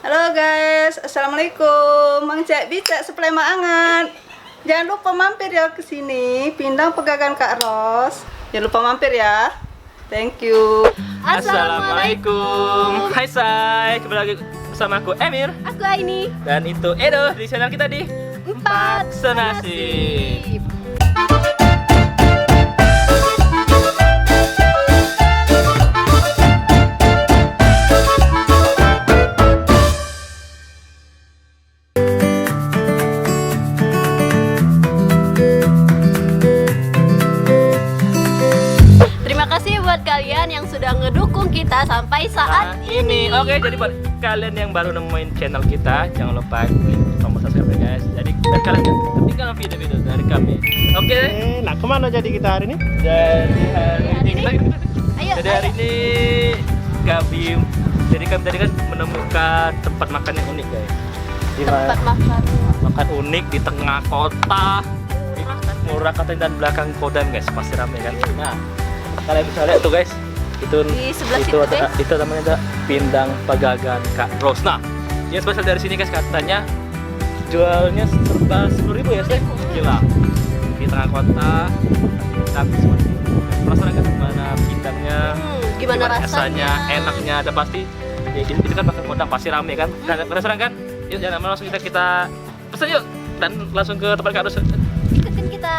Halo guys, assalamualaikum. Mang Cek Bicak Suplai Maangan. Jangan lupa mampir ya ke sini, Pindang Pegagan Kak Ros. Jangan lupa mampir ya. Thank you. Assalamualaikum. Hai Say, kembali lagi bersama aku Emir. Aku Aini. Dan itu Edo di channel kita di Empat Senasib. Terima kasih buat kalian yang sudah ngedukung kita sampai saat ini. Oke, jadi buat kalian yang baru nemuin channel kita, jangan lupa klik tombol subscribe ya guys. Jadi biar kalian gak ketinggalan video-video dari kami. Oke. Nah, kemana jadi kita hari ini? Jadi hari ini Ayo, Jadi hari ini kami tadi kan menemukan tempat makan yang unik guys. tempat makan. Makan unik di tengah kota, di murah katanya, dan belakang Kodam guys, pasti ramai kan. Nah, kalian bisa lihat tuh guys, itu Di sebelah itu situ, ada, guys. itu namanya ada Pindang Pegagan Kak Ros. Nah, yang spesial dari sini guys, katanya jualnya serba 10.000 ya sih, gila. Di tengah kota, tapi penasaran kan gimana pindangnya, Gimana rasanya? enaknya, ada pasti. Ya, itu kan belakang Kodam pasti ramai kan. Dan penasaran kan? Yuk jangan lama, langsung kita pesan yuk dan langsung ke tempat Kak Ros. Ikutin kita.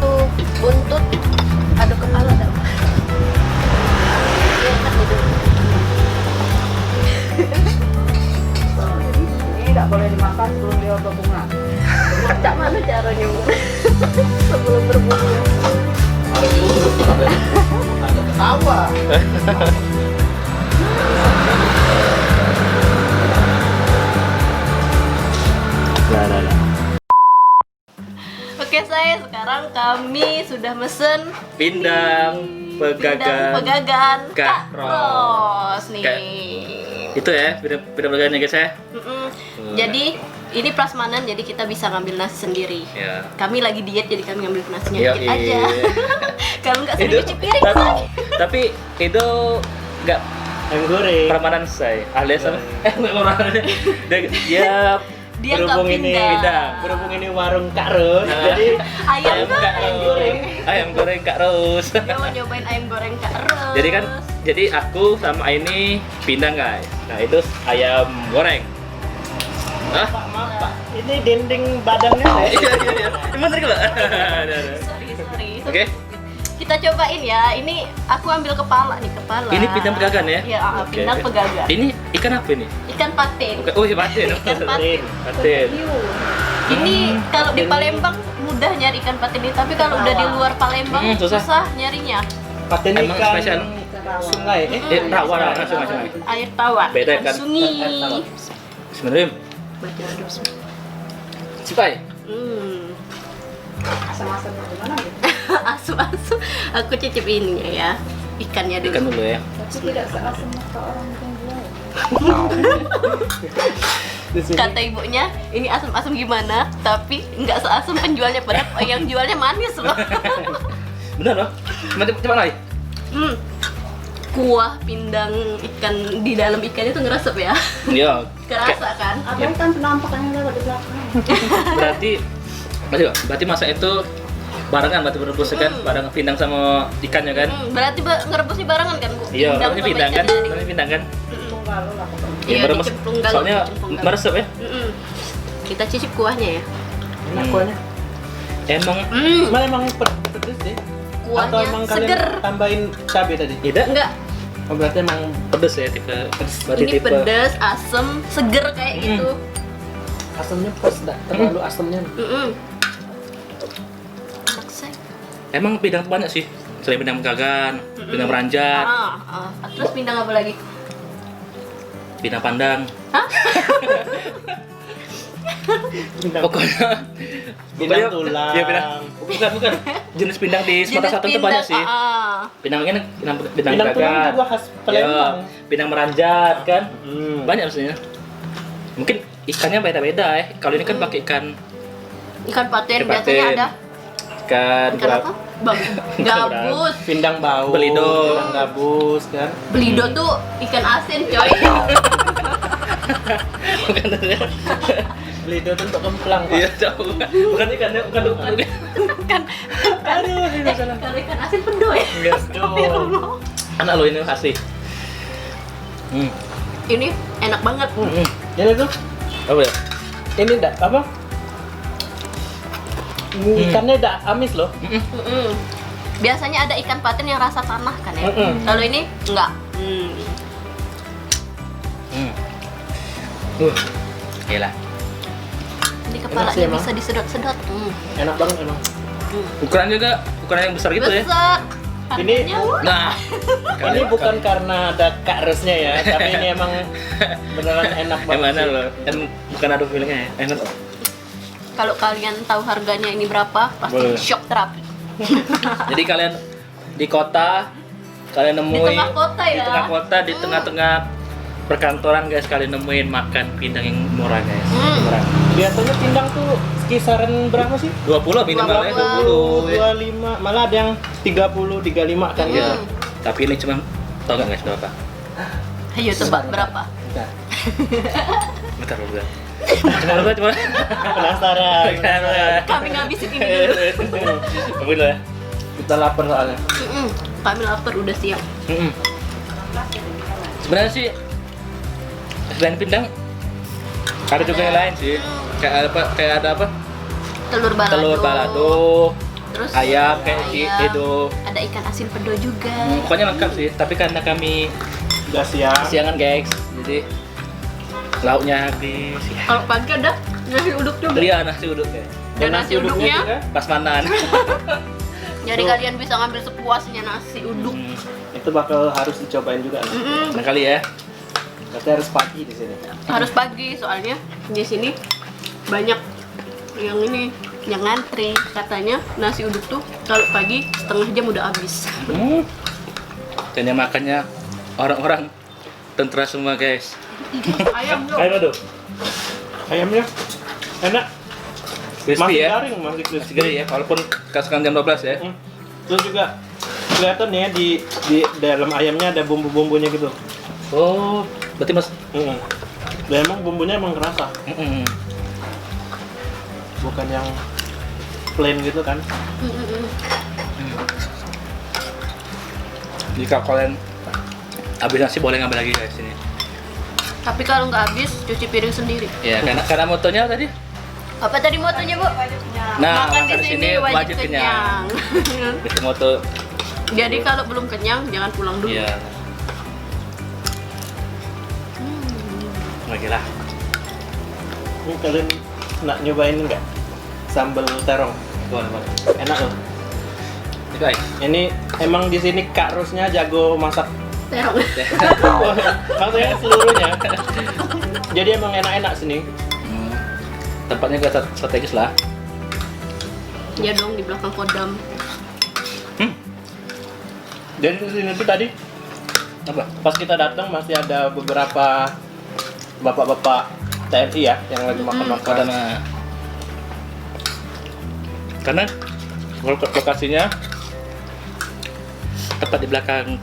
Tuh, buntut aduk kepala dong. Iya, enak gitu. Ini tidak boleh dimakan sebelum dia berbunga. Cak mana caranya Bu? Sebelum berbunga. Ketawa. Nah. Oke saya sekarang kami sudah mesen Pindang Pindang Pegagan Pegagan Kak Kak Ros. Ros nih. itu ya, pindang pegagannya guys ya. Jadi ini prasmanan, jadi kita bisa ngambil nasi sendiri. Ya. Kami lagi diet, jadi kami ngambil nasinya Iya, dikit aja. Kalau nggak sering Itu cuci piring tapi, Say. tapi itu nggak Ayam goreng. permanen saya alias apa? Nggak permanen. Dia Dia nggak Berhubung ini pindah. berhubung ini warung Kak Ros, Nah. jadi Ayam goreng. ayam goreng Kak Ros. Dia mau nyobain ayam goreng Kak Ros. Jadi aku sama ini pindang guys. Nah itu ayam goreng. Hah? Maaf Pak, ini dinding badannya ya. Iya. Gimana tadi lo? Sorry. Oke. Kita cobain ya. Ini aku ambil kepala nih, kepala. Ini pindang pegagan ya? Iya, Oke. pindang pegagan. Ini ikan apa ini? Ikan patin. Oke. Oh iya patin. Ikan patin. Patin. Ini kalau di Palembang mudah nyari ikan patin ini, tapi kalau udah di luar Palembang susah. susah nyarinya. Paten Emang ikan spesial? sungai. Rawa sungai. Air tawar. Beda ikan kan? sungai. Sebenarnya Baca dulu. Cipai. Asam-asam gimana gitu? Asu-asu. Aku cicip ininya ya. Ikannya dulu. Ikan dulu ya. Tapi tidak seasam kata orang yang jual. Kata ibunya, ini asam-asam gimana? Tapi nggak seasam penjualnya, padahal yang jualnya manis loh. Benar loh. Macam mana? Kuah pindang ikan di dalam ikan itu ngeresep ya. Iya. Kerasa kan? Abang kan penampakannya lewat di belakang. Berarti masa itu barengan, berarti berebus kan, bareng pindang sama ikannya kan? Berarti ngerebusnya barengan kan Bu? Iya, Pindang namanya sama pindang kan? ikannya. Namanya pindang kan? Tunggal lah pokoknya. Iya, merebus. dicemplung dalam, Soalnya dicemplung dalam. meresep ya? Kita cicip kuahnya ya. Enak kuahnya. Emang Emang emang pedes deh. Atau Kuahnya emang seger. kalian tambahin cabai tadi? tidak Enggak, Oh, berarti emang pedes ya, tipe berarti ini tipe pedas, asem, seger kayak gitu. asamnya pas, enggak terlalu asamnya. Enak Say. emang pindang banyak sih, selain pindang pegagan, pindang meranjat, Terus pindang apa lagi? pindang pandang. Hah? Pokoknya Pindang tulang. Iya, bukan jenis pindang di Sumatera Selatan itu banyak sih. Pindang ini pindang Pindang tulang pegagan. juga khas Palembang. Iya, pindang meranjat kan. Hmm. Banyak maksudnya. Mungkin ikannya beda-beda ya. Kalau ini kan pakai ikan Ikan patin Ikan biasanya patin. ada. ikan Ikan apa? Gabus. Pindang bau. Belido. Pindang gabus kan. Belido tuh ikan asin coy. bukan Belido tuh untuk kemplang, Pak. iya jauh bukan ikannya bukan Kan aduh ini salah kalau ikan asin pedo ya. iya anak lo ini asli Ini enak banget. Ini tuh, apa ya ini enggak apa? Ikannya enggak amis loh. Mm-mm. Biasanya ada ikan patin yang rasa tanah kan ya. Mm-mm. Kalau ini enggak. gila Ini Enak kepalanya sih emang. bisa disedot-sedot. Enak banget emang. ukuran juga ukuran yang besar gitu ya Besar. Ini- Harganya nah Ini bukan karena ada Kak Rusnya ya, tapi ini emang beneran enak banget. yang mana sih. lo kan bukan ada feelingnya ya enak kalau kalian tahu harganya ini berapa, pasti Boleh. shock terapi. jadi kalian di kota kalian nemuin tengah kota ya. di tengah kota di tengah-tengah perkantoran guys kalian nemuin makan pindang yang murah guys murah Biasanya pindang tuh kisaran berapa sih? 20 minimalnya 20 ya. 25, malah ada yang 30, 35 kan Iya. gitu. Tapi ini cuma tau gak guys berapa? Ayo tebak berapa? Bentar. Bentar dulu ya. Cuma berapa cuma? Penasaran. Kami ngabisin ini dulu. Tunggu dulu ya. Kita lapar soalnya. Kami lapar udah siap. Sebenarnya sih selain pindang ada juga yang lain sih. Kayak ada apa? Telur balado. Telur balado, Terus ayam kayak ayam. itu. Ada ikan asin pedo juga. Pokoknya lengkap sih. Tapi karena kami Udah siang. siangan guys, jadi lauknya habis. Ya. Kalau pagi ada nasi uduk juga. Iya nasi uduk ya. Dan nasi uduknya, juga. Pas manan. jadi kalian bisa ngambil sepuasnya nasi uduk. Itu bakal harus dicobain juga. Mm-mm. Nah kali ya. Berarti harus pagi di sini. Harus pagi soalnya di sini banyak yang ini yang ngantri, katanya nasi uduk tuh kalau pagi setengah jam udah habis. Dan yang makannya orang-orang tentara semua guys. Ayam dong. Ayo tuh. Ayamnya enak. Crispy Masih ya. garing, masih Masih crispy. gede ya, walaupun kasihkan jam 12 ya. Terus juga kelihatan ya di dalam ayamnya ada bumbu-bumbunya gitu. Oh, berarti mas. Dan emang bumbunya emang kerasa, bukan yang plain gitu kan. Jika kalian habis nasi boleh ngambil lagi guys ini. Tapi kalau nggak habis cuci piring sendiri. Ya, karena motonya tadi. Apa tadi motonya, Bu? Nah, Makan di sini wajib kenyang. Itu moto. Jadi kalau belum kenyang jangan pulang dulu. Iya. Lagi lah. Ini kalian nak nyobain nggak sambal terong? Boleh, boleh. Enak loh. Ini guys. Ini emang di sini Kak Rusnya jago masak. Terong. Maksudnya seluruhnya. Jadi emang enak-enak sini. Tempatnya gak strategis lah. Ya dong, di belakang Kodam. Jadi di sini tuh tadi Apa? pas kita datang masih ada beberapa bapak-bapak TNI ya yang lagi makan-makan. Karena lokasinya tepat di belakang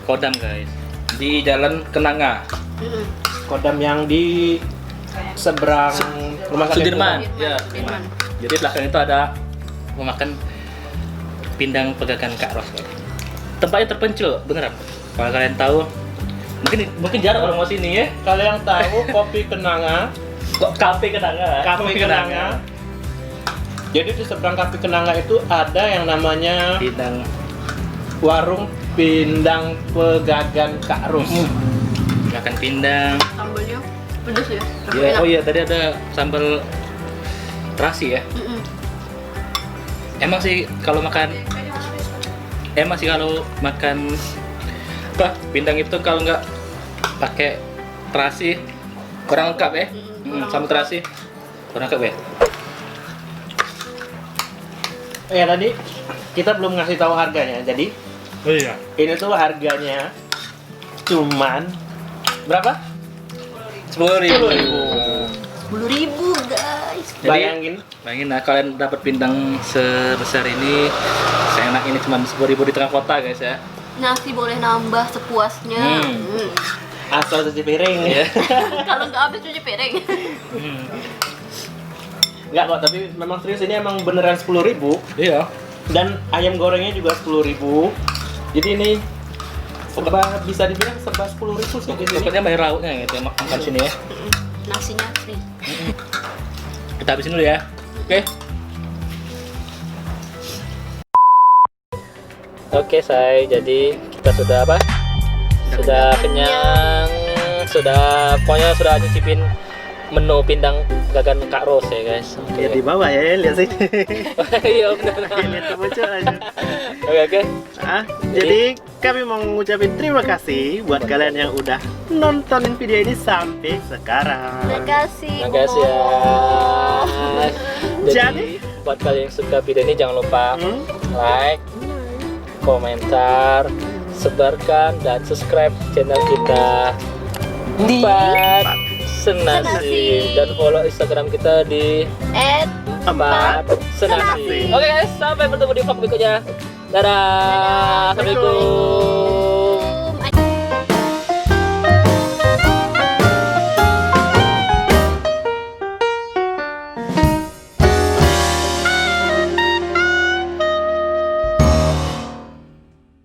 Kodam guys, di Jalan Kenanga, Kodam yang di seberang rumah sakit Sudirman. Umum. Ya, Sudirman. jadi belakang itu ada memakan pindang pegangan Kak Ros guys. Tempatnya terpencil beneran. Kalau kalian tahu, mungkin jarang orang mau sini ya. Kalau yang tahu kopi Kenanga, Kok kafe Kenanga? Kafe Kenanga. Jadi di seberang Kafe Kenanga itu ada yang namanya Pindang. warung pindang pegagan Kak Rus. Makan pindang. Sambalnya pedas ya. Tapi Ya, enak. oh iya tadi ada sambal terasi ya. Emang sih kalau makan apa pindang itu kalau nggak pakai terasi kurang lengkap ya. Sambal terasi kurang lengkap ya. Ya tadi kita belum ngasih tahu harganya. Jadi Oh iya. ini tuh harganya cuman berapa? 10.000. 10.000. 10.000 guys. Jadi, bayangin nah kalian dapat pindang sebesar ini, seenak ini cuma 10.000 di tengah kota guys ya. Nasi boleh nambah sepuasnya. Asal cuci piring. Kalau nggak habis cuci piring. Enggak kok, tapi memang serius ini emang beneran 10.000. Iya. Dan ayam gorengnya juga 10.000. Jadi ini bisa dibilang serba 10.000 sih di sini. Pokoknya bayar lauknya gitu ya, makan sini ya. Nasinya free. Kita habisin dulu ya. Oke. Oke, say. Jadi kita sudah apa? Sudah kenyang. Pokoknya sudah nyicipin menu pindang gagan Kak Ros ya guys. Ya di bawah ya, lihat sih. Iya benar. Lihat muncul aja. Oke. Jadi kami mau ngucapin terima kasih buat kalian yang udah nontonin video ini sampai sekarang. Makasih. Makasih ya. Jadi Jadi? buat kalian yang suka video ini jangan lupa like, komentar, sebarkan dan subscribe channel kita. Empat Senasi dan follow Instagram kita di Empat @senasi. Oke guys, sampai bertemu di vlog berikutnya. Dadah. Assalamualaikum.